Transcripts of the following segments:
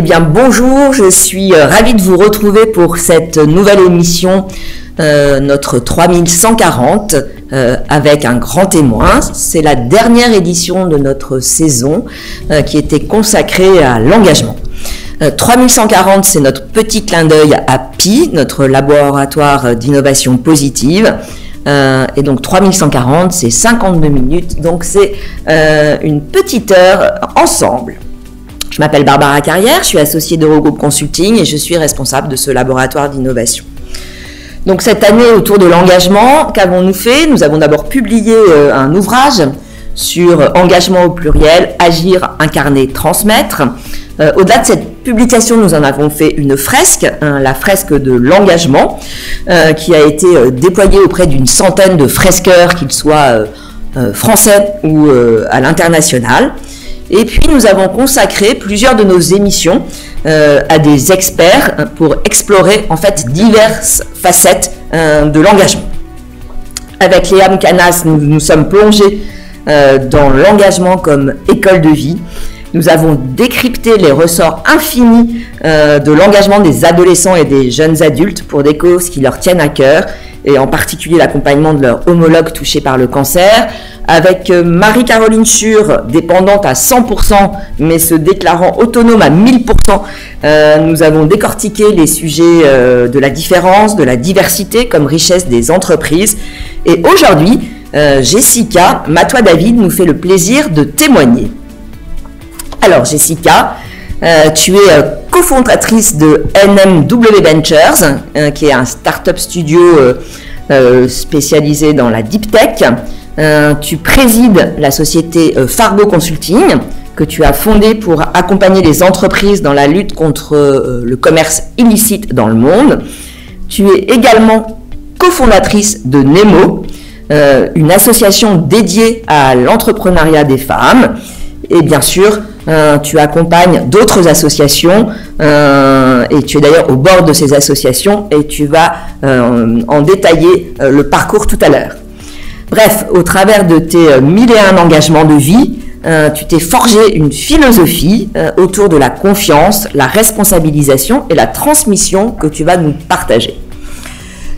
bien bonjour, je suis ravie de vous retrouver pour cette nouvelle émission, notre 3140, avec un grand témoin. C'est la dernière édition de notre saison qui était consacrée à l'engagement. 3140, c'est notre petit clin d'œil à PI, notre laboratoire d'innovation positive. Et donc 3140, c'est 52 minutes, donc c'est une petite heure ensemble. Je m'appelle Barbara Carrière, je suis associée d'Eurogroup Consulting et je suis responsable de ce laboratoire d'innovation. Donc cette année, autour de l'engagement, qu'avons-nous fait? Nous avons d'abord publié un ouvrage sur engagement au pluriel, agir, incarner, transmettre. Au-delà de cette publication, nous en avons fait une fresque, la fresque de l'engagement, qui a été déployée auprès d'une centaine de fresqueurs, qu'ils soient français ou à l'international. Et puis nous avons consacré plusieurs de nos émissions à des experts pour explorer en fait diverses facettes de l'engagement. Avec Léa Mcanas, nous nous sommes plongés dans l'engagement comme école de vie. Nous avons décrypté les ressorts infinis de l'engagement des adolescents et des jeunes adultes pour des causes qui leur tiennent à cœur, et en particulier l'accompagnement de leurs homologues touchés par le cancer. Avec Marie-Caroline Schur, dépendante à 100%, mais se déclarant autonome à 1000%, nous avons décortiqué les sujets de la différence, de la diversité comme richesse des entreprises. Et aujourd'hui, Jessica Matois-David nous fait le plaisir de témoigner. Alors Jessica, tu es cofondatrice de NMW Ventures, qui est un start-up studio spécialisé dans la deep tech. Tu présides la société Fargo Consulting, que tu as fondée pour accompagner les entreprises dans la lutte contre le commerce illicite dans le monde. Tu es également cofondatrice de Nemo, une association dédiée à l'entrepreneuriat des femmes. Et bien sûr, tu accompagnes d'autres associations et tu es d'ailleurs au bord de ces associations et tu vas en détailler le parcours tout à l'heure. Bref, au travers de tes 1001 engagements de vie, tu t'es forgé une philosophie autour de la confiance, la responsabilisation et la transmission que tu vas nous partager.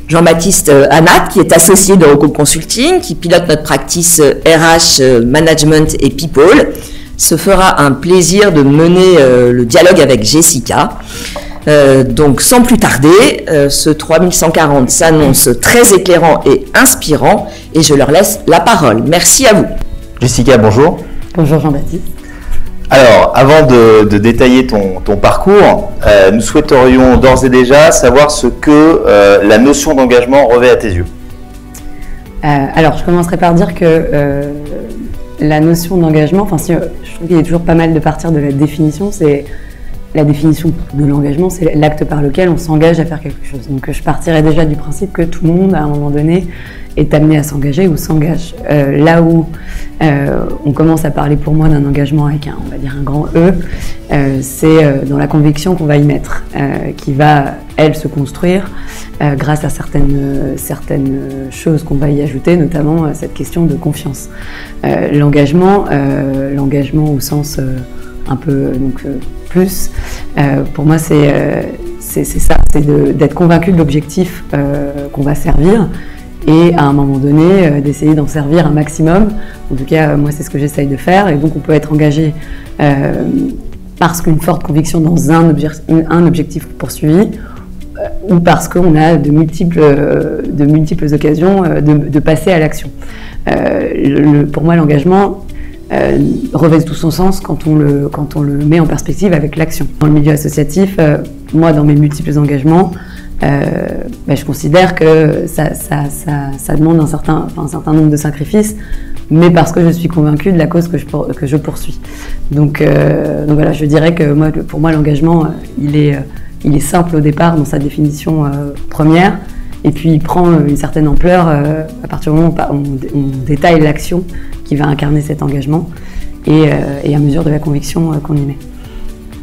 Jean-Baptiste Anat, qui est associé d'Eurogroup Consulting, qui pilote notre practice RH, Management et People, se fera un plaisir de mener le dialogue avec Jessica. Donc sans plus tarder, ce 3140 s'annonce très éclairant et inspirant et je leur laisse la parole. Merci à vous. Jessica, bonjour. Bonjour Jean-Baptiste. Alors, avant de détailler ton parcours, nous souhaiterions d'ores et déjà savoir ce que la notion d'engagement revêt à tes yeux. Alors, je commencerai par dire que la notion d'engagement, je trouve qu'il est toujours pas mal de partir de la définition. C'est la définition de l'engagement, c'est l'acte par lequel on s'engage à faire quelque chose. Donc, je partirais déjà du principe que tout le monde, à un moment donné, est amené à s'engager ou s'engage. Là où on commence à parler pour moi d'un engagement avec on va dire un grand E, c'est dans la conviction qu'on va y mettre, qui va, elle, se construire grâce à certaines choses qu'on va y ajouter, notamment cette question de confiance. L'engagement au sens un peu plus, pour moi c'est ça, c'est d'être convaincu de l'objectif qu'on va servir et à un moment donné d'essayer d'en servir un maximum. En tout cas, moi c'est ce que j'essaye de faire, et donc on peut être engagé parce qu'une forte conviction dans un objectif poursuivi, ou parce qu'on a de multiples occasions de passer à l'action. Pour moi, l'engagement revêt tout son sens quand on le met en perspective avec l'action. Dans le milieu associatif, moi, dans mes multiples engagements, je considère que ça demande un certain nombre de sacrifices, mais parce que je suis convaincue de la cause que je poursuis. Donc voilà, je dirais que pour moi, l'engagement, il est simple au départ dans sa définition première, et puis il prend une certaine ampleur à partir du moment où on détaille l'action qui va incarner cet engagement et à mesure de la conviction qu'on y met.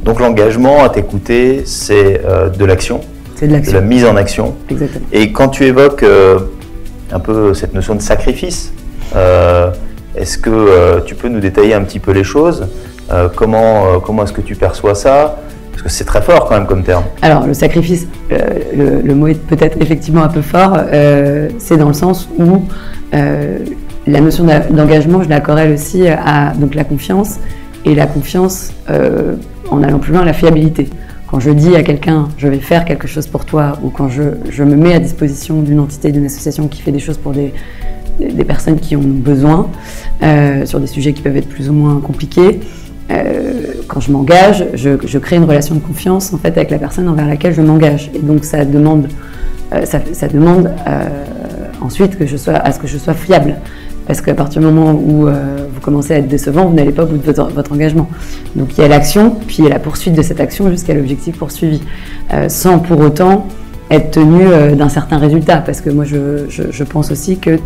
Donc l'engagement, à t'écouter, c'est de l'action, c'est de la mise en action. Exactement. Et quand tu évoques un peu cette notion de sacrifice, est-ce que tu peux nous détailler un petit peu les choses? Comment est-ce que tu perçois ça? Parce que c'est très fort quand même comme terme. Alors le sacrifice, le mot est peut-être effectivement un peu fort, c'est dans le sens où la notion d'engagement, je la corrèle aussi à donc, la confiance, et la confiance en allant plus loin, la fiabilité. Quand je dis à quelqu'un « je vais faire quelque chose pour toi » ou quand je me mets à disposition d'une entité, d'une association qui fait des choses pour des personnes qui en ont besoin, sur des sujets qui peuvent être plus ou moins compliqués, quand je m'engage, je crée une relation de confiance en fait, avec la personne envers laquelle je m'engage. Et donc ça demande, ensuite à ce que je sois fiable. Parce qu'à partir du moment où vous commencez à être décevant, vous n'allez pas au bout de votre engagement. Donc il y a l'action, puis il y a la poursuite de cette action jusqu'à l'objectif poursuivi, sans pour autant être tenu d'un certain résultat. Parce que moi je pense aussi que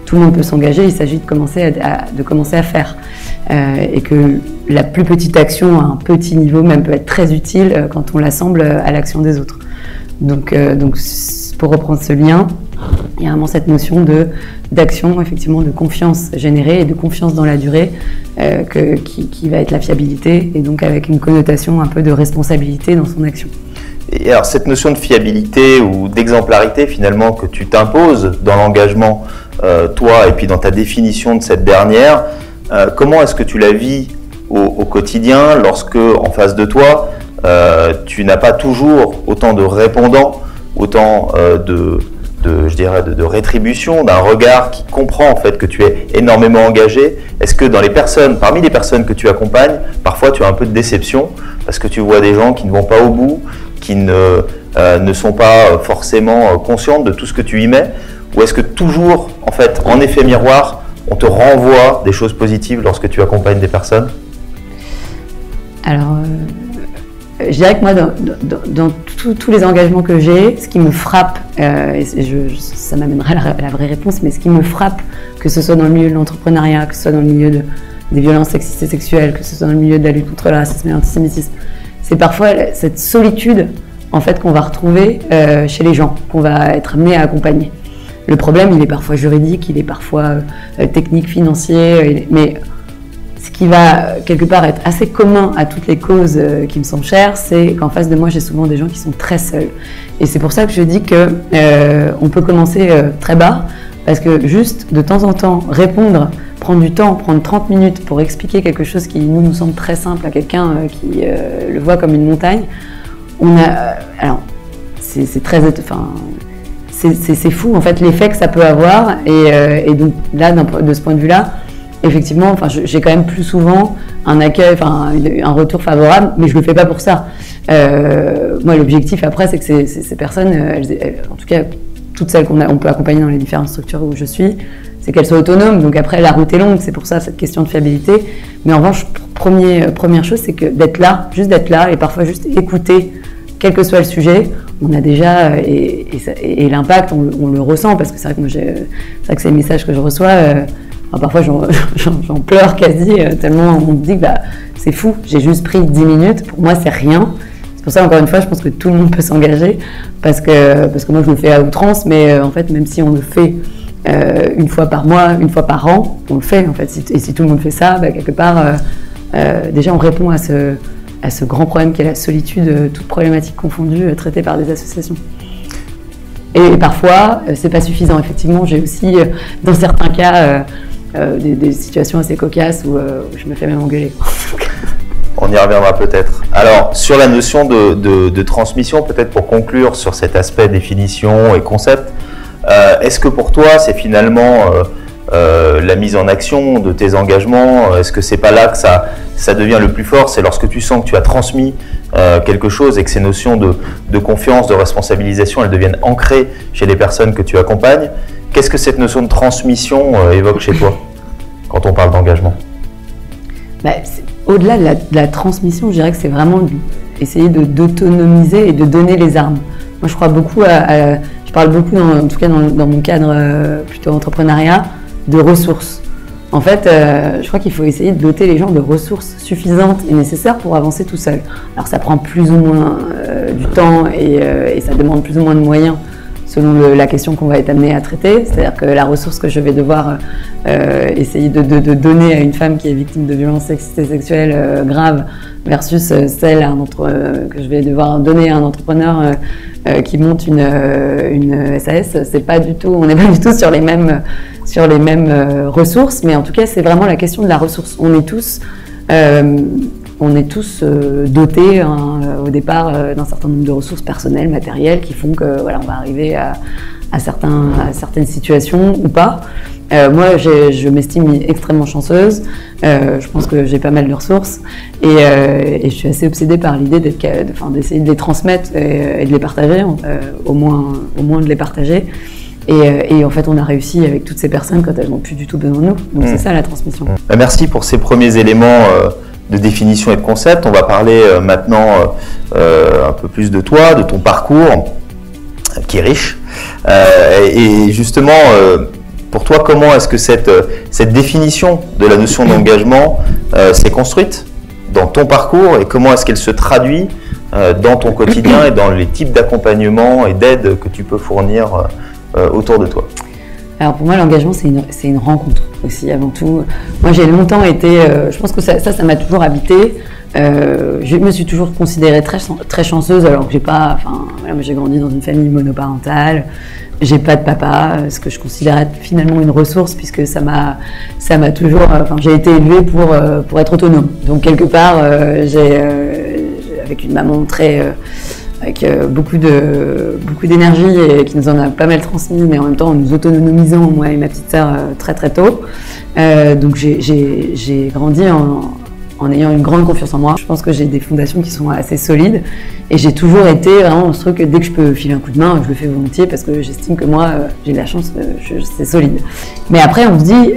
tout le monde peut s'engager, il s'agit de commencer à faire. Et que la plus petite action à un petit niveau même peut être très utile quand on l'assemble à l'action des autres. Donc pour reprendre ce lien, il y a vraiment cette notion d'action, effectivement, de confiance générée et de confiance dans la durée qui va être la fiabilité et donc avec une connotation un peu de responsabilité dans son action. Et alors cette notion de fiabilité ou d'exemplarité finalement que tu t'imposes dans l'engagement, toi, et puis dans ta définition de cette dernière, comment est-ce que tu la vis au quotidien lorsque, en face de toi, tu n'as pas toujours autant de répondants, autant de rétribution, d'un regard qui comprend en fait que tu es énormément engagé? Est-ce que parmi les personnes que tu accompagnes, parfois tu as un peu de déception parce que tu vois des gens qui ne vont pas au bout, qui ne sont pas forcément conscientes de tout ce que tu y mets? Ou est-ce que toujours, en fait, en effet miroir, on te renvoie des choses positives lorsque tu accompagnes des personnes? Alors, je dirais que moi, dans tous les engagements que j'ai, ce qui me frappe, et ça m'amènera à la vraie réponse, mais ce qui me frappe, que ce soit dans le milieu de l'entrepreneuriat, que ce soit dans le milieu des violences sexistes et sexuelles, que ce soit dans le milieu de la lutte contre le racisme et l'antisémitisme, c'est parfois cette solitude en fait, qu'on va retrouver chez les gens, qu'on va être amené à accompagner. Le problème, il est parfois juridique, il est parfois technique, financier, mais ce qui va quelque part être assez commun à toutes les causes qui me sont chères, c'est qu'en face de moi, j'ai souvent des gens qui sont très seuls. Et c'est pour ça que je dis qu'on peut commencer très bas, parce que juste de temps en temps répondre, prendre du temps, prendre 30 minutes pour expliquer quelque chose qui nous semble très simple à quelqu'un qui le voit comme une montagne, alors c'est très... C'est fou en fait l'effet que ça peut avoir et donc là de ce point de vue-là, effectivement, j'ai quand même plus souvent un accueil, un retour favorable, mais je le fais pas pour ça. Moi, l'objectif après, c'est que ces personnes, en tout cas toutes celles qu'on peut accompagner dans les différentes structures où je suis, c'est qu'elles soient autonomes. Donc après, la route est longue, c'est pour ça cette question de fiabilité. Mais en revanche, première chose, c'est que d'être là, juste d'être là, et parfois juste écouter, quel que soit le sujet. On a déjà, et l'impact, on le ressent, parce que c'est vrai que moi, c'est vrai que ces messages que je reçois, parfois j'en pleure quasi, tellement on me dit que c'est fou, j'ai juste pris 10 minutes, pour moi c'est rien. C'est pour ça, encore une fois, je pense que tout le monde peut s'engager, parce que moi je le fais à outrance, mais en fait, même si on le fait une fois par mois, une fois par an, on le fait en fait. Et si tout le monde fait ça, quelque part, déjà on répond à ce grand problème qui est la solitude, toute problématique confondue, traitée par des associations. Et parfois, c'est pas suffisant. Effectivement, j'ai aussi, dans certains cas, des situations assez cocasses où je me fais même engueuler. On y reviendra peut-être. Alors, sur la notion de transmission, peut-être pour conclure sur cet aspect définition et concept, est-ce que pour toi, c'est finalement la mise en action de tes engagements? Est-ce que c'est pas là que ça devient le plus fort? C'est lorsque tu sens que tu as transmis quelque chose et que ces notions de confiance, de responsabilisation, elles deviennent ancrées chez les personnes que tu accompagnes. Qu'est-ce que cette notion de transmission évoque chez toi quand on parle d'engagement? Au-delà de la transmission, je dirais que c'est vraiment essayer d'autonomiser et de donner les armes. Moi, je crois beaucoup je parle beaucoup, en tout cas dans mon cadre plutôt entrepreneuriat, de ressources. En fait, je crois qu'il faut essayer de doter les gens de ressources suffisantes et nécessaires pour avancer tout seul. Alors ça prend plus ou moins du temps et ça demande plus ou moins de moyens selon la question qu'on va être amené à traiter. C'est-à-dire que la ressource que je vais devoir essayer de donner à une femme qui est victime de violences sexistes et sexuelles graves versus celle que je vais devoir donner à un entrepreneur qui monte une SAS, on n'est pas du tout sur les mêmes ressources, mais en tout cas c'est vraiment la question de la ressource. On est tous dotés au départ d'un certain nombre de ressources personnelles, matérielles, qui font que voilà, on va arriver à certaines situations ou pas. Moi, je m'estime extrêmement chanceuse. Je pense que j'ai pas mal de ressources et je suis assez obsédée par l'idée d'essayer de les transmettre et de les partager, au moins de les partager. Et en fait, on a réussi avec toutes ces personnes quand elles n'ont plus du tout besoin de nous. Donc c'est ça la transmission. Merci pour ces premiers éléments de définition et de concept. On va parler maintenant un peu plus de toi, de ton parcours qui est riche. Et justement, pour toi, comment est-ce que cette définition de la notion d'engagement s'est construite dans ton parcours et comment est-ce qu'elle se traduit dans ton quotidien et dans les types d'accompagnement et d'aide que tu peux fournir autour de toi? Alors pour moi, l'engagement, c'est une rencontre aussi, avant tout. Moi, j'ai longtemps été... je pense que ça m'a toujours habité. Je me suis toujours considérée très chanceuse, alors que j'ai pas... moi, j'ai grandi dans une famille monoparentale. J'ai pas de papa, ce que je considérais finalement une ressource, puisque ça m'a toujours... j'ai été élevée pour être autonome. Donc, quelque part, avec une maman avec beaucoup d'énergie et qui nous en a pas mal transmis, mais en même temps en nous autonomisant, moi et ma petite sœur, très très tôt. Donc j'ai grandi en ayant une grande confiance en moi. Je pense que j'ai des fondations qui sont assez solides et j'ai toujours été vraiment dans ce truc que dès que je peux filer un coup de main, je le fais volontiers parce que j'estime que moi j'ai de la chance, c'est solide. Mais après on se dit,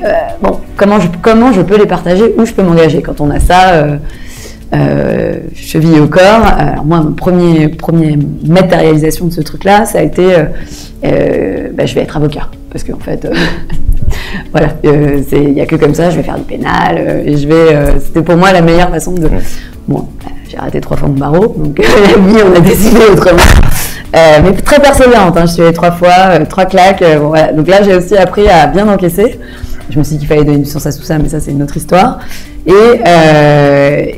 comment je peux les partager, où je peux m'engager quand on a ça cheville au corps. Alors moi, ma première matérialisation de ce truc-là, ça a été je vais être avocat. Parce qu'en fait, voilà, il n'y a que comme ça, je vais faire du pénal. Et c'était pour moi la meilleure façon de... Bon, j'ai raté 3 fois mon barreau, donc la vie, on a décidé autrement. Mais très persévérante, je suis allée 3 fois, 3 claques. Voilà. Donc là, j'ai aussi appris à bien encaisser. Je me suis dit qu'il fallait donner du sens à tout ça, mais ça, c'est une autre histoire. Et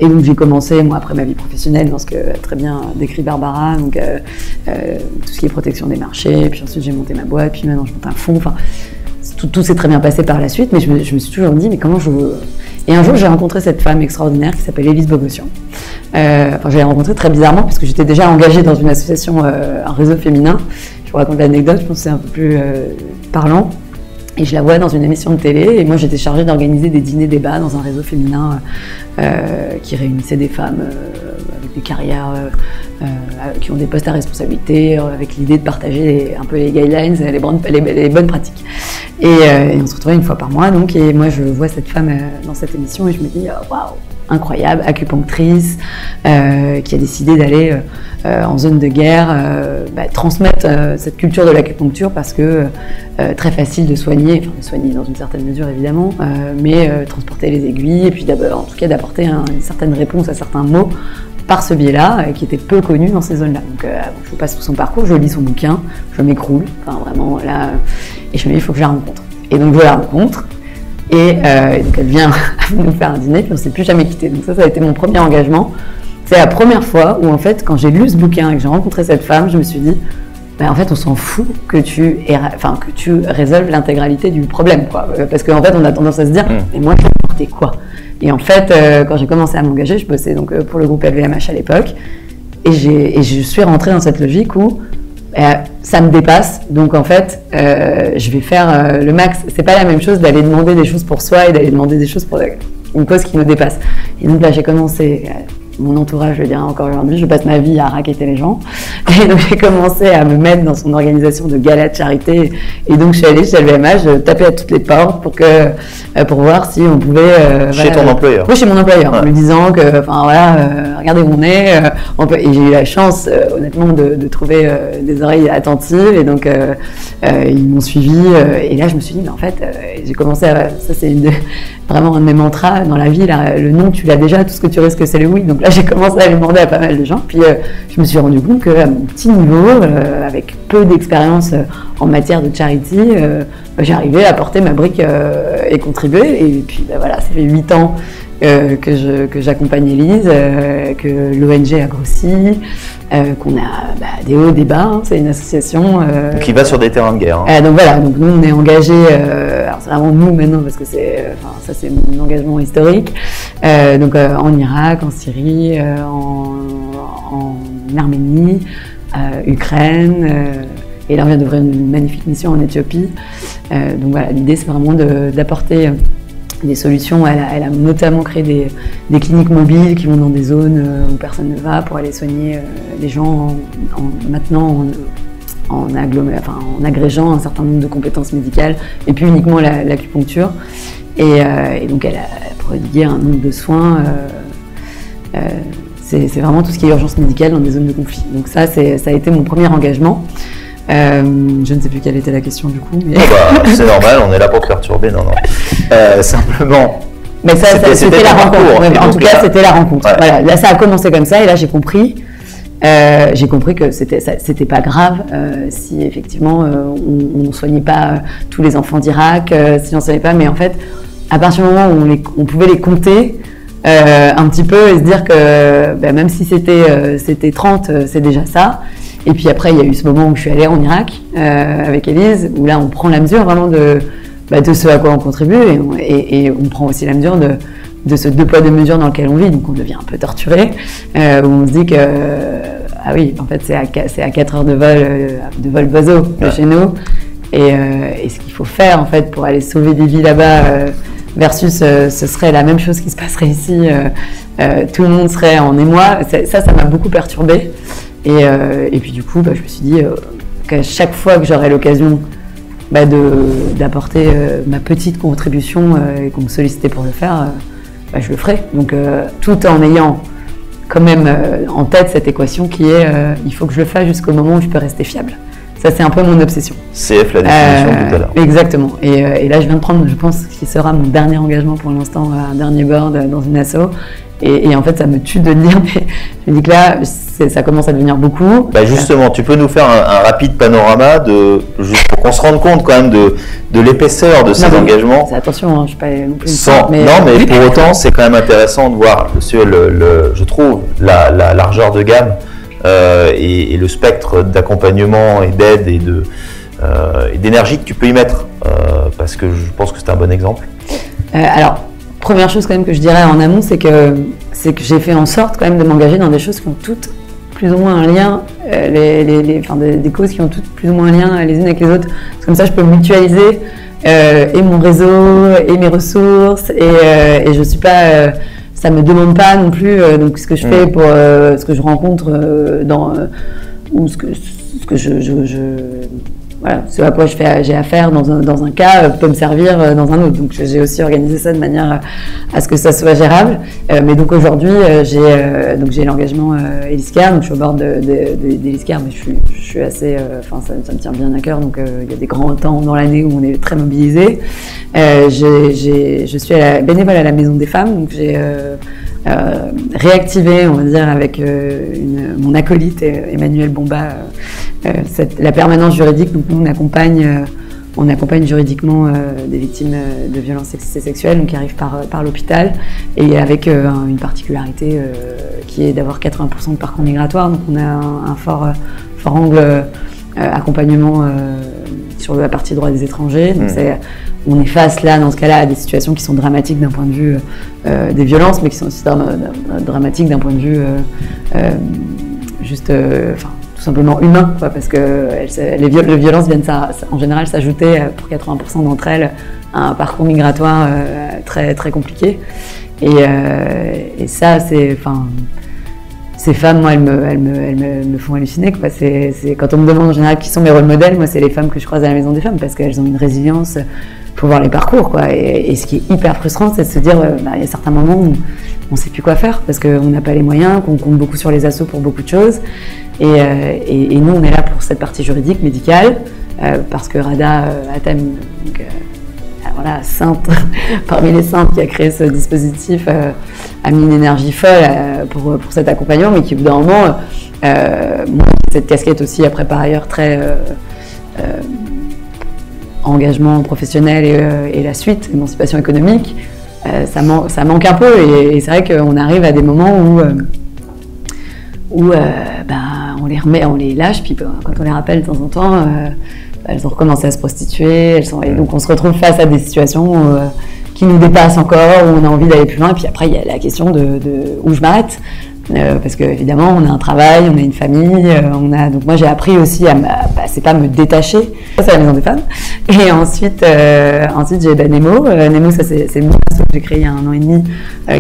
donc, j'ai commencé, moi, après ma vie professionnelle, dans ce que très bien décrit Barbara, donc tout ce qui est protection des marchés, puis ensuite, j'ai monté ma boîte, puis maintenant, je monte un fonds. Tout s'est très bien passé par la suite, mais je me suis toujours dit, mais comment je veux... Et un jour, j'ai rencontré cette femme extraordinaire qui s'appelle Élise Bogossian. Je l'ai rencontrée très bizarrement, parce que j'étais déjà engagée dans une association, un réseau féminin. Je vous raconte l'anecdote, je pense que c'est un peu plus parlant. Et je la vois dans une émission de télé, et moi j'étais chargée d'organiser des dîners-débats dans un réseau féminin qui réunissait des femmes avec des carrières, qui ont des postes à responsabilité, avec l'idée de partager un peu les guidelines, les bonnes pratiques. Et on se retrouvait une fois par mois, donc, et moi je vois cette femme dans cette émission et je me dis waouh, incroyable, acupunctrice, qui a décidé d'aller en zone de guerre, transmettre cette culture de l'acupuncture parce que très facile de soigner dans une certaine mesure évidemment, mais transporter les aiguilles et puis en tout cas d'apporter une certaine réponse à certains maux par ce biais-là, qui était peu connu dans ces zones-là. Donc je vous passe tout son parcours, je lis son bouquin, je m'écroule, vraiment là, et je me dis il faut que je la rencontre. Et donc je la rencontre. Et donc elle vient nous faire un dîner, puis on ne s'est plus jamais quitté. Donc ça a été mon premier engagement. C'est la première fois où en fait, quand j'ai lu ce bouquin et que j'ai rencontré cette femme, je me suis dit, en fait, on s'en fout que tu résolves l'intégralité du problème, quoi. Parce qu'en fait, on a tendance à se dire, mais moi, je vais apporter quoi? Et en fait, quand j'ai commencé à m'engager, je bossais donc pour le groupe LVMH à l'époque, et je suis rentrée dans cette logique où ça me dépasse, donc en fait, je vais faire le max. C'est pas la même chose d'aller demander des choses pour soi et d'aller demander des choses pour une cause qui me dépasse. Et donc là, j'ai commencé, mon entourage, je le dirais encore aujourd'hui, je passe ma vie à racketter les gens. Et donc j'ai commencé à me mettre dans son organisation de galas de charité. Et donc je suis allée chez LVMH, taper à toutes les portes pour voir si on pouvait... Chez ton employeur? Oui, chez mon employeur, en lui disant que, regardez où on est. Et j'ai eu la chance, honnêtement, de trouver des oreilles attentives. Et donc ils m'ont suivi. Et là, je me suis dit, mais en fait, j'ai commencé à... Ça, c'est vraiment un de mes mantras dans la vie. Là, le non, tu l'as déjà, tout ce que tu risques, c'est le oui. Donc là, là, j'ai commencé à aller demander à pas mal de gens. Puis, je me suis rendu compte qu'à mon petit niveau, avec peu d'expérience en matière de charity, j'arrivais à porter ma brique et contribuer. Et puis, voilà, ça fait 8 ans que j'accompagne Élise, que l'ONG a grossi, qu'on a des hauts, des bas, hein, c'est une association. Qui va sur des terrains de guerre. Donc voilà, donc nous on est engagés, alors c'est vraiment nous maintenant parce que ça c'est mon engagement historique, donc en Irak, en Syrie, en Arménie, Ukraine, et là on vient d'ouvrir une magnifique mission en Éthiopie. Donc voilà, l'idée c'est vraiment d'apporter des solutions. Elle a notamment créé des cliniques mobiles qui vont dans des zones où personne ne va pour aller soigner les gens en agrégeant un certain nombre de compétences médicales et puis uniquement l'acupuncture. Et donc elle a prodigué un nombre de soins. C'est vraiment tout ce qui est urgence médicale dans des zones de conflit. Donc ça a été mon premier engagement. Je ne sais plus quelle était la question du coup. Mais... c'est normal, on est là pour te perturber, non. Simplement. Mais c'était la rencontre. En tout cas, c'était la rencontre. Ouais. Voilà, là, ça a commencé comme ça, et là, j'ai compris que c'était pas grave si effectivement on ne soignait pas tous les enfants d'Irak, si on ne soignait pas, mais en fait, à partir du moment où on pouvait les compter. Un petit peu et se dire que même si c'était 30, c'est déjà ça. Et puis après, il y a eu ce moment où je suis allée en Irak avec Élise, où là, on prend la mesure vraiment de ce à quoi on contribue et on prend aussi la mesure de ce deux poids deux mesures dans lequel on vit. Donc on devient un peu torturé, où on se dit que ah oui, en fait, c'est à 4 heures de vol d'oiseau de chez nous. Et ce qu'il faut faire en fait pour aller sauver des vies là-bas. Versus ce serait la même chose qui se passerait ici, tout le monde serait en émoi. Ça m'a beaucoup perturbée. Et puis du coup, je me suis dit qu'à chaque fois que j'aurais l'occasion d'apporter ma petite contribution et qu'on me sollicitait pour le faire, je le ferais. Donc tout en ayant quand même en tête cette équation qui est il faut que je le fasse jusqu'au moment où je peux rester fiable. Ça, c'est un peu mon obsession. CF, la définition tout à l'heure. Exactement. Et là, je viens de prendre, je pense, ce qui sera mon dernier engagement pour l'instant, un dernier board dans une asso. Et en fait, ça me tue de le dire, mais je me dis que là, ça commence à devenir beaucoup. Justement, tu peux nous faire un rapide panorama, juste pour qu'on se rende compte quand même de l'épaisseur de ces engagements. Attention, hein, je ne suis pas non plus mais pour autant, c'est quand même intéressant de voir, je trouve, la largeur de gamme. Et le spectre d'accompagnement et d'aide et d'énergie que tu peux y mettre, parce que je pense que c'est un bon exemple. Alors, première chose quand même que je dirais en amont, c'est que j'ai fait en sorte quand même de m'engager dans des choses qui ont toutes plus ou moins un lien, des causes qui ont toutes plus ou moins un lien les unes avec les autres. Parce que comme ça, je peux mutualiser et mon réseau et mes ressources et je suis pas... ça me demande pas non plus donc ce que je fais pour ce que je rencontre ou ce que voilà, ce à quoi j'ai affaire dans un cas peut me servir dans un autre. Donc j'ai aussi organisé ça de manière à ce que ça soit gérable. Mais donc aujourd'hui j'ai l'engagement Eliscare, donc je suis au bord d'Eliscare, mais je suis assez, ça me tient bien à cœur. Donc il y a des grands temps dans l'année où on est très mobilisés. Je suis bénévole à la Maison des Femmes, donc j'ai réactivé, on va dire, avec mon acolyte Emmanuel Bomba, la permanence juridique. Donc nous, on accompagne juridiquement des victimes de violences sexistes et sexuelles, donc qui arrivent par l'hôpital, et avec une particularité qui est d'avoir 80% de parcours migratoire. Donc on a un fort angle accompagnement sur la partie droit des étrangers. Donc on est face là, dans ce cas-là, à des situations qui sont dramatiques d'un point de vue des violences, mais qui sont aussi dramatiques d'un point de vue tout simplement humain, quoi, parce que les violences viennent en général s'ajouter pour 80% d'entre elles à un parcours migratoire très, très compliqué. Et ça, ces femmes, moi, elles me font halluciner, quoi. C'est quand on me demande en général qui sont mes rôles modèles, moi, c'est les femmes que je croise à la Maison des Femmes, parce qu'elles ont une résilience pour voir les parcours, quoi. Et ce qui est hyper frustrant, c'est de se dire, il y a certains moments où on ne sait plus quoi faire, parce qu'on n'a pas les moyens, qu'on compte beaucoup sur les assos pour beaucoup de choses. Et nous, on est là pour cette partie juridique, médicale, parce que Rada Atam, voilà, sainte parmi les saintes qui a créé ce dispositif, a mis une énergie folle pour cet accompagnement, mais qui au bout d'un moment, moi, cette casquette aussi après par ailleurs très engagement professionnel et la suite, émancipation économique, ça manque un peu et c'est vrai qu'on arrive à des moments où on les lâche, puis quand on les rappelle de temps en temps, elles ont recommencé à se prostituer, et donc on se retrouve face à des situations qui nous dépassent encore, où on a envie d'aller plus loin, et puis après il y a la question de où je m'arrête. Parce qu'évidemment, on a un travail, on a une famille, donc moi j'ai appris aussi c'est pas me détacher, ça c'est la maison des femmes. Et ensuite j'ai Nemo. Nemo, ça c'est une asso que j'ai créée il y a 1 an et demi,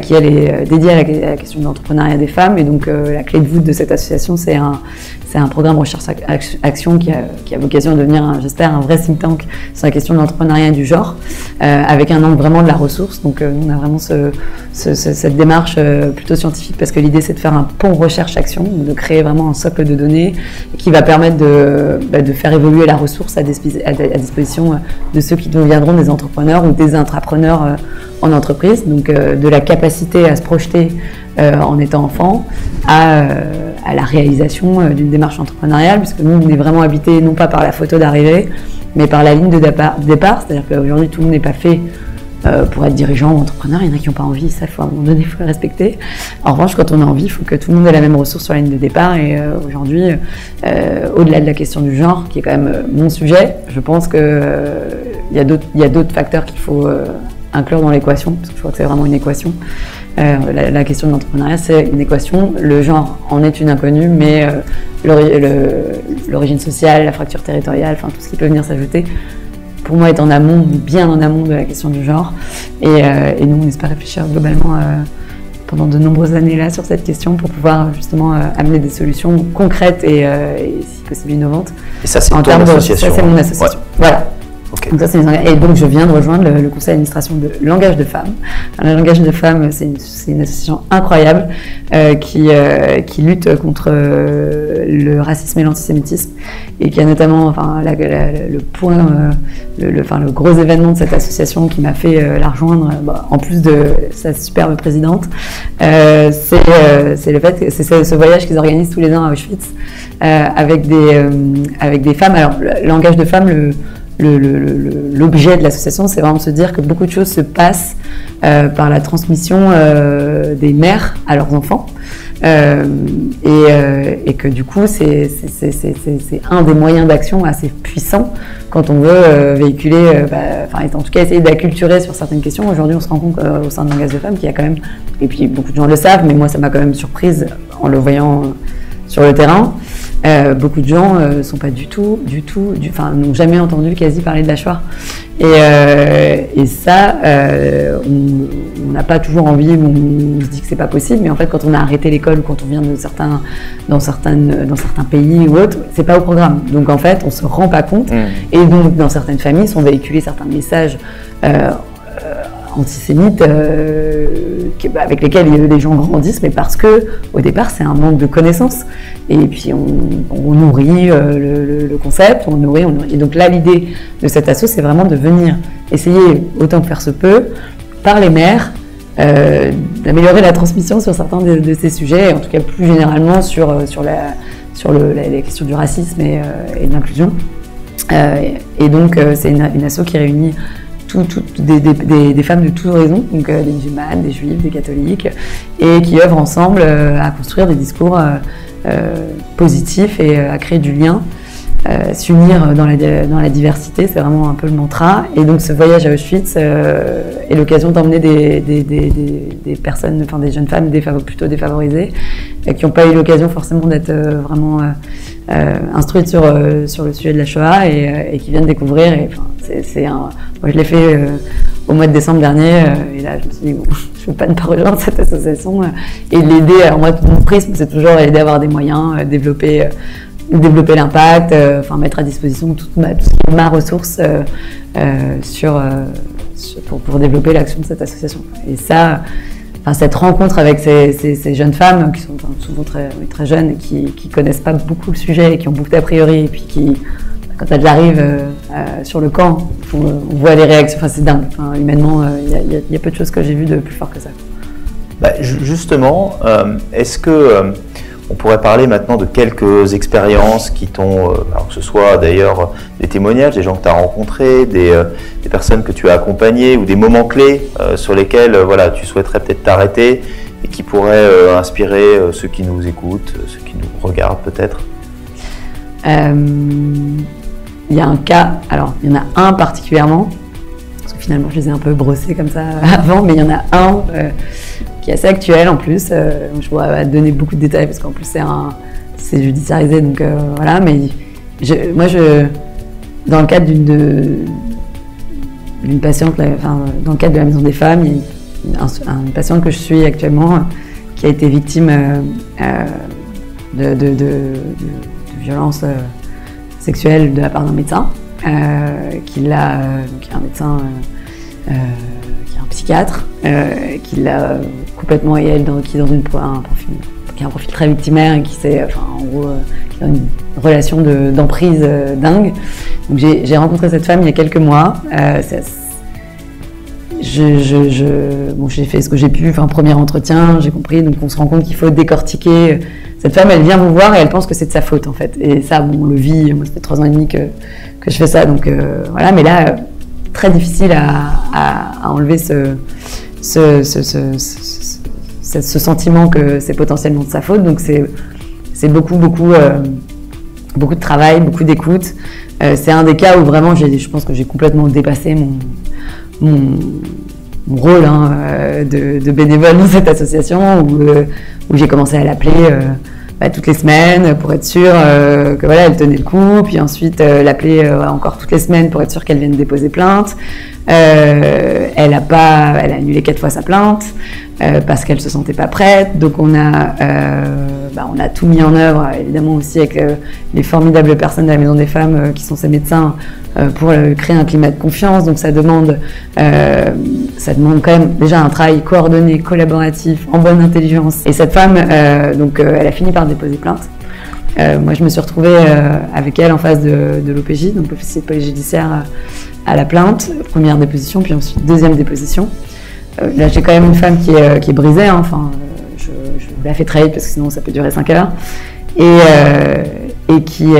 qui elle est dédiée à la question de l'entrepreneuriat des femmes. Et donc la clé de voûte de cette association, c'est un programme recherche-action qui a vocation à devenir, j'espère, un vrai think tank sur la question de l'entrepreneuriat et du genre, avec un angle vraiment de la ressource. Donc on a vraiment cette démarche plutôt scientifique, parce que l'idée c'est de faire un pont recherche-action, de créer vraiment un socle de données qui va permettre de faire évoluer la ressource à disposition de ceux qui deviendront des entrepreneurs ou des intrapreneurs en entreprise. Donc de la capacité à se projeter en étant enfant à la réalisation d'une démarche entrepreneuriale, puisque nous on est vraiment habité non pas par la photo d'arrivée, mais par la ligne de départ. C'est-à-dire qu'aujourd'hui tout le monde n'est pas fait pour être dirigeant ou entrepreneur. Il y en a qui n'ont pas envie, ça, à un moment donné, il faut le respecter. En revanche, quand on a envie, il faut que tout le monde ait la même ressource sur la ligne de départ. Et aujourd'hui, au-delà de la question du genre, qui est quand même mon sujet, je pense qu'il y a d'autres facteurs qu'il faut inclure dans l'équation, parce que je crois que c'est vraiment une équation. La question de l'entrepreneuriat, c'est une équation. Le genre en est une inconnue, mais l'origine sociale, la fracture territoriale, enfin tout ce qui peut venir s'ajouter, pour moi, est en amont, bien en amont de la question du genre. Et nous, on espère réfléchir globalement pendant de nombreuses années là sur cette question pour pouvoir justement amener des solutions concrètes et si possible innovantes. Et ça, c'est ton association. Ça, c'est mon association. Ouais. Voilà. Okay. Donc ça, et donc je viens de rejoindre le conseil d'administration de Langage de Femmes. Le Langage de Femmes, c'est une association incroyable qui lutte contre le racisme et l'antisémitisme, et qui a notamment, le gros événement de cette association qui m'a fait la rejoindre, en plus de sa superbe présidente, c'est le fait que c'est ce voyage qu'ils organisent tous les ans à Auschwitz avec des femmes. Alors, Langage de Femmes, l'objet de l'association, c'est vraiment de se dire que beaucoup de choses se passent par la transmission des mères à leurs enfants, et que du coup c'est un des moyens d'action assez puissants quand on veut véhiculer, en tout cas essayer d'acculturer sur certaines questions. Aujourd'hui, on se rend compte au sein de Langage de Femmes qu'il y a quand même, et puis beaucoup de gens le savent, mais moi ça m'a quand même surprise en le voyant sur le terrain. Beaucoup de gens sont pas n'ont jamais entendu quasi parler de la Shoah. Et ça, on n'a pas toujours envie, on se dit que c'est pas possible, mais en fait, quand on a arrêté l'école ou quand on vient dans certains pays ou autres, c'est pas au programme. Donc en fait, on se rend pas compte. Et donc, dans certaines familles, sont véhiculés certains messages antisémites avec lesquels les gens grandissent, mais parce que au départ c'est un manque de connaissances, et puis on nourrit le concept, on nourrit. Et donc là, l'idée de cet asso, c'est vraiment de venir essayer autant que faire se peut par les mères d'améliorer la transmission sur certains de ces sujets, et en tout cas plus généralement sur la question du racisme et de l'inclusion. Et donc c'est une asso qui réunit des femmes de tous horizons, donc des musulmanes, des juifs, des catholiques, et qui œuvrent ensemble à construire des discours positifs et à créer du lien, s'unir dans la diversité, c'est vraiment un peu le mantra. Et donc ce voyage à Auschwitz est l'occasion d'emmener des personnes, enfin des jeunes femmes plutôt défavorisées, qui n'ont pas eu l'occasion forcément d'être vraiment instruites sur le sujet de la Shoah, et qui viennent découvrir. Et, moi je l'ai fait au mois de décembre dernier, et là je me suis dit, bon, je ne peux pas ne pas rejoindre cette association et l'aider. Alors moi, mon prisme, c'est toujours l'aider à avoir des moyens, développer l'impact, mettre à disposition toute ma ressource pour développer l'action de cette association. Et ça, cette rencontre avec ces jeunes femmes qui sont souvent très, très jeunes, et qui connaissent pas beaucoup le sujet, et qui ont beaucoup d'a priori, et puis qui quand elles arrivent sur le camp, on voit les réactions, enfin c'est dingue. Enfin, humainement, il y a peu de choses que j'ai vues de plus fort que ça. Bah, justement, est-ce que on pourrait parler maintenant de quelques expériences qui t'ont, alors que ce soit d'ailleurs des témoignages, des gens que tu as rencontrés, des personnes que tu as accompagnées ou des moments clés sur lesquels voilà, tu souhaiterais peut-être t'arrêter et qui pourraient inspirer ceux qui nous écoutent, ceux qui nous regardent peut-être. Il y a un cas, alors il y en a un particulièrement, parce que finalement je les ai un peu brossés comme ça avant, mais il y en a un qui est assez actuel en plus. Je pourrais donner beaucoup de détails parce qu'en plus c'est judiciarisé, donc voilà. Mais dans le cadre d'une patiente, enfin, dans le cadre de la Maison des Femmes, il y a une patiente que je suis actuellement qui a été victime de violences sexuelles de la part d'un médecin, qui est un médecin qui est un psychiatre, qui l'a complètement, et elle qui est dans qui a un profil très victimaire et qui en gros, qui a une relation d'emprise dingue. Donc j'ai rencontré cette femme il y a quelques mois. J'ai fait ce que j'ai pu, un premier entretien, j'ai compris, donc on se rend compte qu'il faut décortiquer. Cette femme, elle vient vous voir et elle pense que c'est de sa faute en fait. Et ça, on le vit, moi ça fait 3 ans et demi que je fais ça, donc voilà, mais là, très difficile à enlever ce sentiment que c'est potentiellement de sa faute, donc c'est beaucoup de travail, beaucoup d'écoute. C'est un des cas où vraiment je pense que j'ai complètement dépassé mon rôle de bénévole dans cette association, où j'ai commencé à l'appeler toutes les semaines pour être sûre que voilà, elle tenait le coup, puis ensuite l'appeler encore toutes les semaines pour être sûre qu'elle vienne déposer plainte. Elle a annulé 4 fois sa plainte parce qu'elle se sentait pas prête. Donc on a tout mis en œuvre, évidemment aussi avec les formidables personnes de la Maison des Femmes qui sont ces médecins pour créer un climat de confiance. Donc ça demande quand même déjà un travail coordonné, collaboratif, en bonne intelligence. Et cette femme, elle a fini par déposer plainte. Moi, je me suis retrouvée avec elle en face de l'OPJ, donc l'officier de police judiciaire à la plainte, première déposition, puis ensuite deuxième déposition. Là, j'ai quand même une femme qui est brisée, je la fais très vite parce que sinon ça peut durer 5 heures, et qui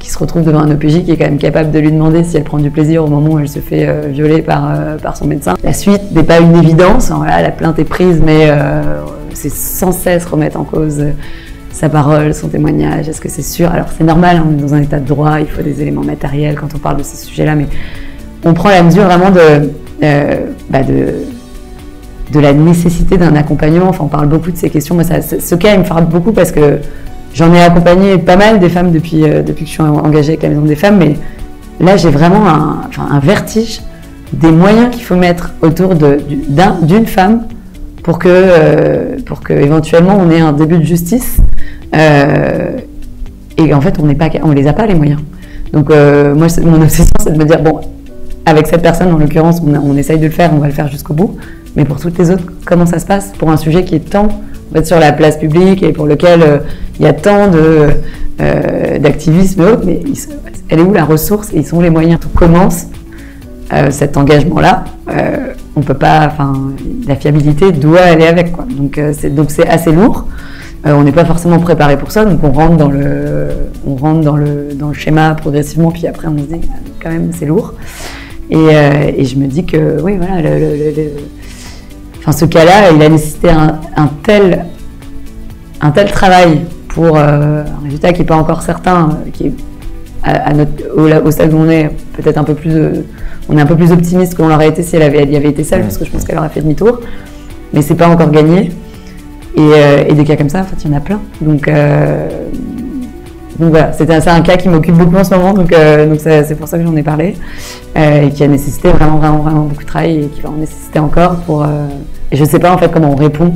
se retrouve devant un OPJ qui est quand même capable de lui demander si elle prend du plaisir au moment où elle se fait violer par son médecin. La suite n'est pas une évidence, voilà, la plainte est prise, mais c'est sans cesse remettre en cause sa parole, son témoignage, est-ce que c'est sûr? Alors c'est normal, on est dans un état de droit, il faut des éléments matériels quand on parle de ces sujets-là, mais on prend la mesure vraiment de la nécessité d'un accompagnement. Enfin, on parle beaucoup de ces questions. Moi, ce cas, il me frappe beaucoup parce que j'en ai accompagné pas mal des femmes depuis que je suis engagée avec la Maison des Femmes, mais là, j'ai vraiment un vertige des moyens qu'il faut mettre autour d'une femme pour que éventuellement on ait un début de justice. Et en fait, on les a pas les moyens. Donc moi, mon obsession, c'est de me dire bon, avec cette personne en l'occurrence, on essaye de le faire, on va le faire jusqu'au bout. Mais pour toutes les autres, comment ça se passe pour un sujet qui est tant sur la place publique et pour lequel il y a tant d'activisme et autres, mais elle est où la ressource et ils sont les moyens? Tout commence cet engagement-là. On peut pas, la fiabilité doit aller avec, quoi. Donc c'est assez lourd. On n'est pas forcément préparé pour ça, donc on rentre dans le schéma progressivement, puis après on se dit quand même c'est lourd. Et je me dis que oui, voilà, ce cas-là, il a nécessité un tel travail pour un résultat qui n'est pas encore certain, qui est au stade où on est peut-être un peu plus, on est un peu plus optimiste qu'on l'aurait été si elle y avait été seule, parce que je pense qu'elle aurait fait demi-tour, mais c'est pas encore gagné. Et des cas comme ça, en fait, il y en a plein. Donc voilà, c'est un cas qui m'occupe beaucoup en ce moment, donc c'est pour ça que j'en ai parlé, et qui a nécessité vraiment beaucoup de travail et qui va en nécessiter encore et je sais pas en fait comment on répond.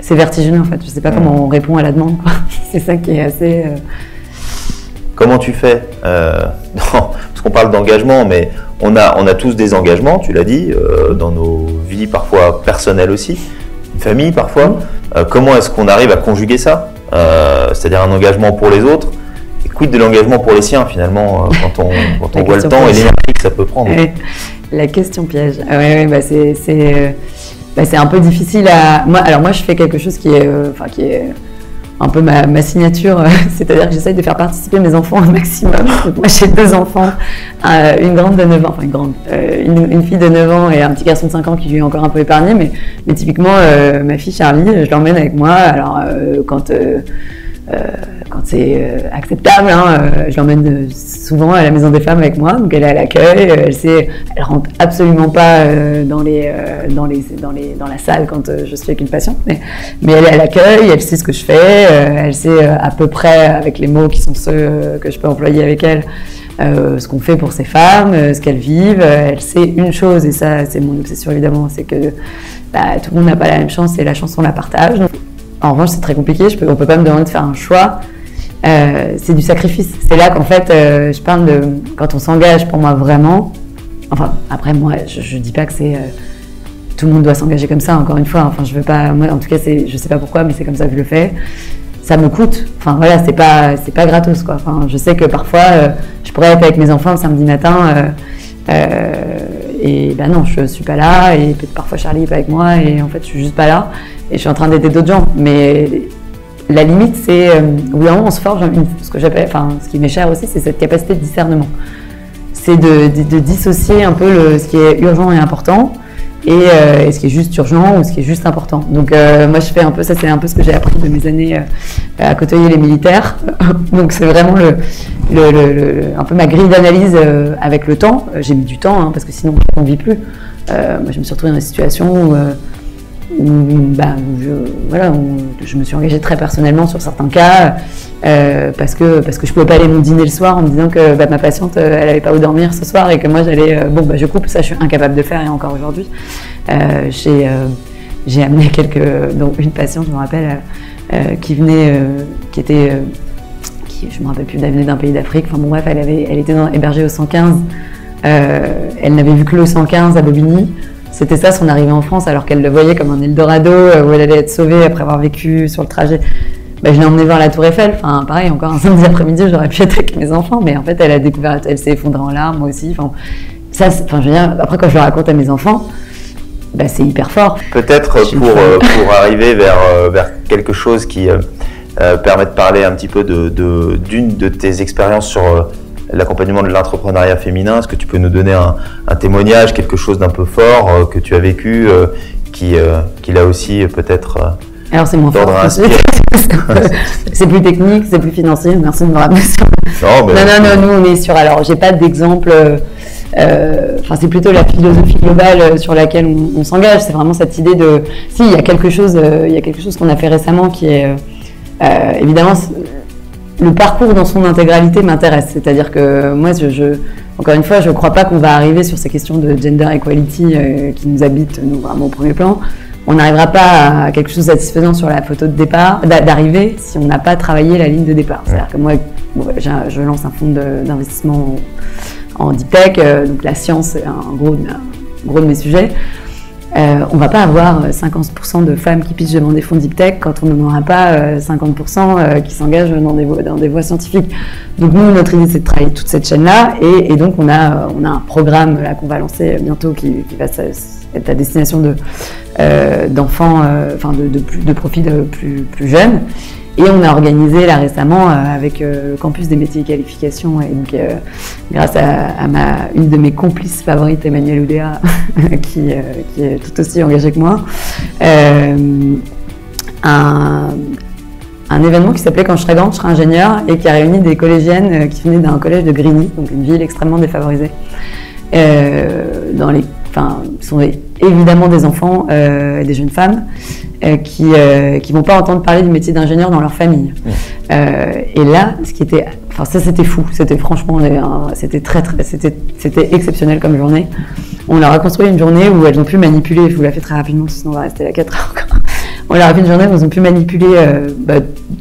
C'est vertigineux en fait, je sais pas comment on répond à la demande, quoi. C'est ça qui est assez... Comment tu fais parce qu'on parle d'engagement, mais on a tous des engagements, tu l'as dit, dans nos vies parfois personnelles aussi, une famille parfois. Comment est-ce qu'on arrive à conjuguer ça, c'est-à-dire un engagement pour les autres, et quid de l'engagement pour les siens finalement, quand on voit le temps et l'énergie que ça peut prendre. La question piège. C'est un peu difficile à... Moi, je fais quelque chose qui est un peu ma signature, c'est-à-dire que j'essaye de faire participer mes enfants au maximum. Donc, moi, j'ai 2 enfants, une grande de 9 ans, une fille de 9 ans et un petit garçon de 5 ans qui est encore un peu épargné, mais typiquement, ma fille Charlie, je l'emmène avec moi. Alors, quand c'est acceptable, je l'emmène souvent à la maison des femmes avec moi, donc elle est à l'accueil, elle rentre absolument pas dans la salle quand je suis avec une patiente, mais elle est à l'accueil, elle sait ce que je fais, elle sait à peu près avec les mots qui sont ceux que je peux employer avec elle, ce qu'on fait pour ces femmes, ce qu'elles vivent. Elle sait une chose, et ça c'est mon obsession évidemment, c'est que tout le monde n'a pas la même chance et la chance on la partage. En revanche, c'est très compliqué, on peut pas me demander de faire un choix. C'est du sacrifice. C'est là qu'en fait, je parle de quand on s'engage pour moi vraiment. Enfin, après moi, je dis pas que c'est tout le monde doit s'engager comme ça. Encore une fois, enfin, je veux pas. Moi, en tout cas, je sais pas pourquoi, mais c'est comme ça que je le fais. Ça me coûte. Enfin voilà, c'est pas gratos quoi. Enfin, je sais que parfois, je pourrais être avec mes enfants le samedi matin. Et non, je suis pas là, et peut-être parfois Charlie est pas avec moi, et en fait, je suis juste pas là, et je suis en train d'aider d'autres gens. Mais la limite, c'est au bout d'un moment, on se forge ce que j'appelle, ce qui m'est cher aussi, c'est cette capacité de discernement. C'est de dissocier un peu ce qui est urgent et important, et ce qui est juste urgent ou ce qui est juste important. Donc moi, je fais un peu, ça c'est un peu ce que j'ai appris de mes années à côtoyer les militaires. Donc c'est vraiment un peu ma grille d'analyse avec le temps. J'ai mis du temps, parce que sinon on ne vit plus. Moi, je me suis retrouvée dans une situation où je me suis engagée très personnellement sur certains cas, parce que je pouvais pas aller mon dîner le soir en me disant que ma patiente elle avait pas où dormir ce soir, et que moi j'allais je coupe. Ça, je suis incapable de faire, et encore aujourd'hui j'ai amené donc une patiente, je me rappelle, qui venait, je me rappelle plus, d'un pays d'Afrique. Enfin bon bref, elle était hébergée au 115. Elle n'avait vu que le 115 à Bobigny. C'était ça son arrivée en France, alors qu'elle le voyait comme un Eldorado où elle allait être sauvée après avoir vécu sur le trajet. Je l'ai emmenée voir la Tour Eiffel. Enfin, pareil, encore un samedi après-midi, j'aurais pu être avec mes enfants, mais en fait, elle s'est effondrée en larmes, moi aussi. Je veux dire, après, quand je le raconte à mes enfants, c'est hyper fort. Peut-être pour arriver vers quelque chose qui permet de parler un petit peu d'une de tes expériences sur l'accompagnement de l'entrepreneuriat féminin. Est-ce que tu peux nous donner un témoignage, quelque chose d'un peu fort que tu as vécu, qui l'a aussi peut-être alors c'est moins fort, c'est plus technique, c'est plus financier. Merci de me rappeler ça. Non, nous on est sur, alors j'ai pas d'exemple, c'est plutôt la philosophie globale sur laquelle on s'engage. C'est vraiment cette idée de, il y a quelque chose qu'on a fait récemment qui est évidemment, le parcours dans son intégralité m'intéresse. C'est-à-dire que moi, encore une fois, je ne crois pas qu'on va arriver sur ces questions de gender equality qui nous habitent, nous, vraiment au premier plan. On n'arrivera pas à quelque chose de satisfaisant sur la photo de départ, d'arrivée, si on n'a pas travaillé la ligne de départ. C'est-à-dire que moi, je lance un fonds d'investissement en deep tech, donc la science est un gros de mes sujets. On ne va pas avoir 50% de femmes qui pitchent devant des fonds deep tech quand on n'en aura pas 50% qui s'engagent dans des voies scientifiques. Donc nous, notre idée, c'est de travailler toute cette chaîne-là, et donc on a un programme là qu'on va lancer bientôt qui va être à destination d'enfants, de profils plus jeunes. Et on a organisé là récemment avec le campus des métiers et qualifications, et donc grâce à une de mes complices favorites, Emmanuelle Oudéa, qui est tout aussi engagée que moi, un événement qui s'appelait « Quand je serai grande, je serai ingénieure » et qui a réuni des collégiennes qui venaient d'un collège de Grigny, donc une ville extrêmement défavorisée, sont évidemment des enfants et des jeunes femmes qui vont pas entendre parler du métier d'ingénieur dans leur famille. Et là, ça c'était fou, c'était franchement, c'était exceptionnel comme journée. On leur a construit une journée où elles ont pu manipuler, je vous la fais très rapidement, sinon on va rester là 4 heures encore. On leur a fait une journée où elles ont pu manipuler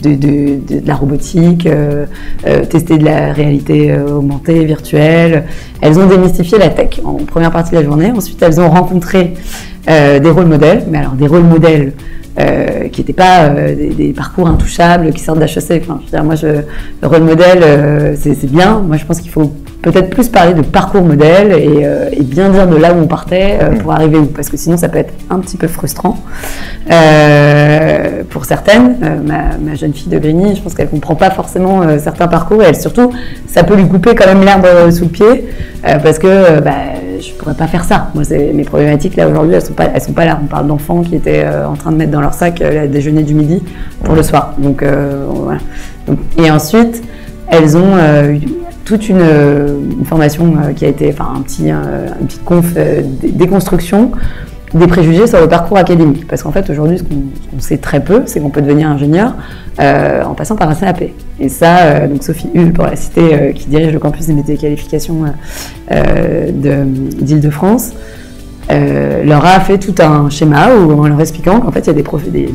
de la robotique, tester de la réalité augmentée, virtuelle. Elles ont démystifié la tech en première partie de la journée. Ensuite, elles ont rencontré des rôles modèles, mais alors des rôles modèles qui n'étaient pas des parcours intouchables qui sortent d'HEC. Enfin, je veux dire, moi, le rôle modèle, c'est bien. Moi, je pense qu'il faut peut-être plus parler de parcours modèle et bien dire de là où on partait pour arriver où. Parce que sinon, ça peut être un petit peu frustrant pour certaines. Ma jeune fille de Grigny, je pense qu'elle ne comprend pas forcément certains parcours et elle, surtout, ça peut lui couper quand même l'herbe sous le pied parce que je ne pourrais pas faire ça. Moi, mes problématiques, là, aujourd'hui, elles sont pas là. On parle d'enfants qui étaient en train de mettre dans leur sac le déjeuner du midi pour le soir. Donc, voilà. Et ensuite, elles ont eu toute une formation qui a été, enfin, une petite conf déconstruction des préjugés sur le parcours académique. Parce qu'en fait, aujourd'hui, ce qu'on sait très peu, c'est qu'on peut devenir ingénieur en passant par un CAP. Et ça, donc Sophie Hull, pour la citer, qui dirige le campus des métiers et qualifications d'Île-de-France, leur a fait tout un schéma en leur expliquant qu'en fait, il y a des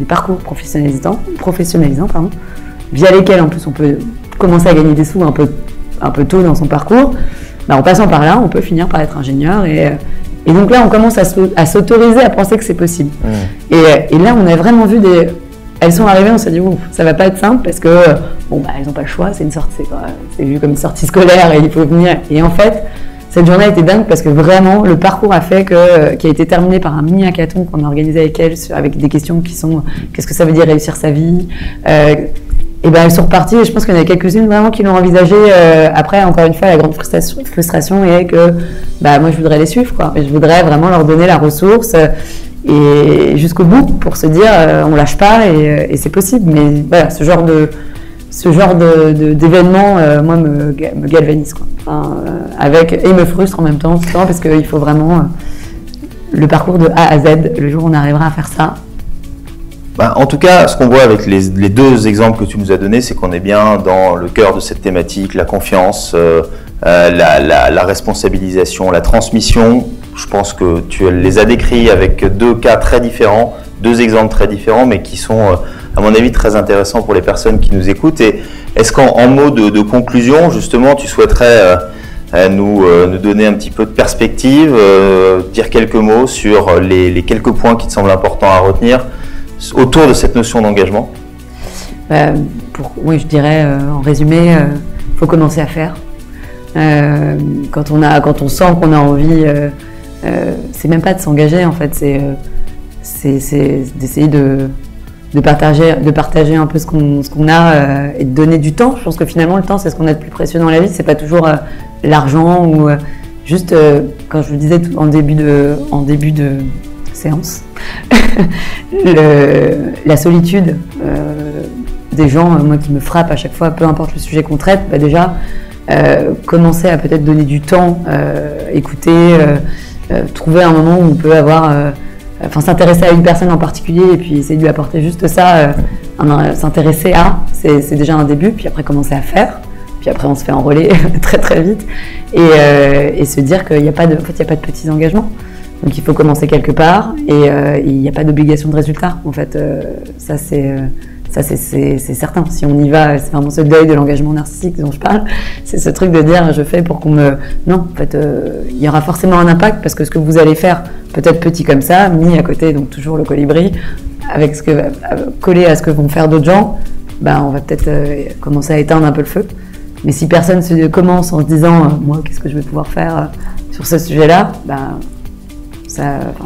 parcours professionnalisants, via lesquels, en plus, on peut commencer à gagner des sous un peu tôt dans son parcours. En passant par là, on peut finir par être ingénieur et donc là, on commence à s'autoriser à penser que c'est possible. Et là, on a vraiment vu elles sont arrivées, on s'est dit, ça va pas être simple parce que, elles n'ont pas le choix, c'est une sortie, c'est vu comme une sortie scolaire et il faut venir. Et en fait, cette journée a été dingue parce que vraiment, le parcours a fait qui a été terminé par un mini hackathon qu'on a organisé avec elles, avec des questions qui sont, qu'est-ce que ça veut dire réussir sa vie? Et elles sont reparties et je pense qu'il y en a quelques-unes vraiment qui l'ont envisagé. Après, encore une fois, la grande frustration est que moi, je voudrais les suivre, quoi. Et je voudrais vraiment leur donner la ressource et jusqu'au bout pour se dire on lâche pas et c'est possible. Mais voilà, ce genre d'événement, moi, me galvanise, quoi. Et me frustre en même temps, parce qu'il faut vraiment le parcours de A à Z. Le jour où on arrivera à faire ça. En tout cas, ce qu'on voit avec les deux exemples que tu nous as donnés, c'est qu'on est bien dans le cœur de cette thématique, la confiance, la responsabilisation, la transmission. Je pense que tu les as décrits avec deux cas très différents, deux exemples très différents, mais qui sont, à mon avis, très intéressants pour les personnes qui nous écoutent. Et est-ce qu'en mot de conclusion, justement, tu souhaiterais nous donner un petit peu de perspective, dire quelques mots sur les quelques points qui te semblent importants à retenir autour de cette notion d'engagement? Oui, je dirais en résumé, faut commencer à faire. Quand on sent qu'on a envie, c'est même pas de s'engager en fait, c'est d'essayer de partager un peu ce qu'on a et de donner du temps. Je pense que finalement le temps c'est ce qu'on a de plus précieux dans la vie. C'est pas toujours l'argent ou juste quand je vous disais en début de séance. La solitude des gens, moi qui me frappe à chaque fois, peu importe le sujet qu'on traite, déjà commencer à peut-être donner du temps, écouter, trouver un moment où on peut s'intéresser à une personne en particulier et puis essayer de lui apporter juste ça, s'intéresser à, c'est déjà un début, puis après commencer à faire. Puis après, on se fait enrôler très très vite et se dire qu'il n'y a pas de petits engagements. Donc il faut commencer quelque part et il n'y a pas d'obligation de résultat. En fait, ça c'est certain. Si on y va, c'est vraiment ce deuil de l'engagement narcissique dont je parle. C'est ce truc de dire je fais pour qu'on me... Non, en fait, il y aura forcément un impact parce que ce que vous allez faire, peut-être petit comme ça, mis à côté, donc toujours le colibri, avec collé à ce que vont faire d'autres gens, on va peut-être commencer à éteindre un peu le feu. Mais si personne commence en se disant moi, qu'est-ce que je vais pouvoir faire sur ce sujet-là,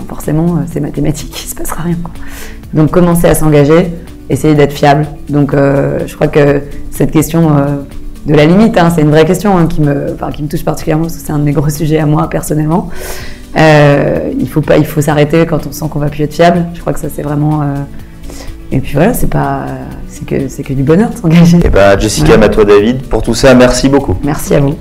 forcément, c'est mathématique, il ne se passera rien, quoi. Donc, commencer à s'engager, essayer d'être fiable. Donc, je crois que cette question de la limite, c'est une vraie question qui me touche particulièrement parce que c'est un de mes gros sujets à moi, personnellement. Il faut s'arrêter quand on sent qu'on ne va plus être fiable. Je crois que ça, c'est vraiment... Et puis voilà, c'est que du bonheur de s'engager. Jessica Matois-David, pour tout ça, merci beaucoup. Merci à vous.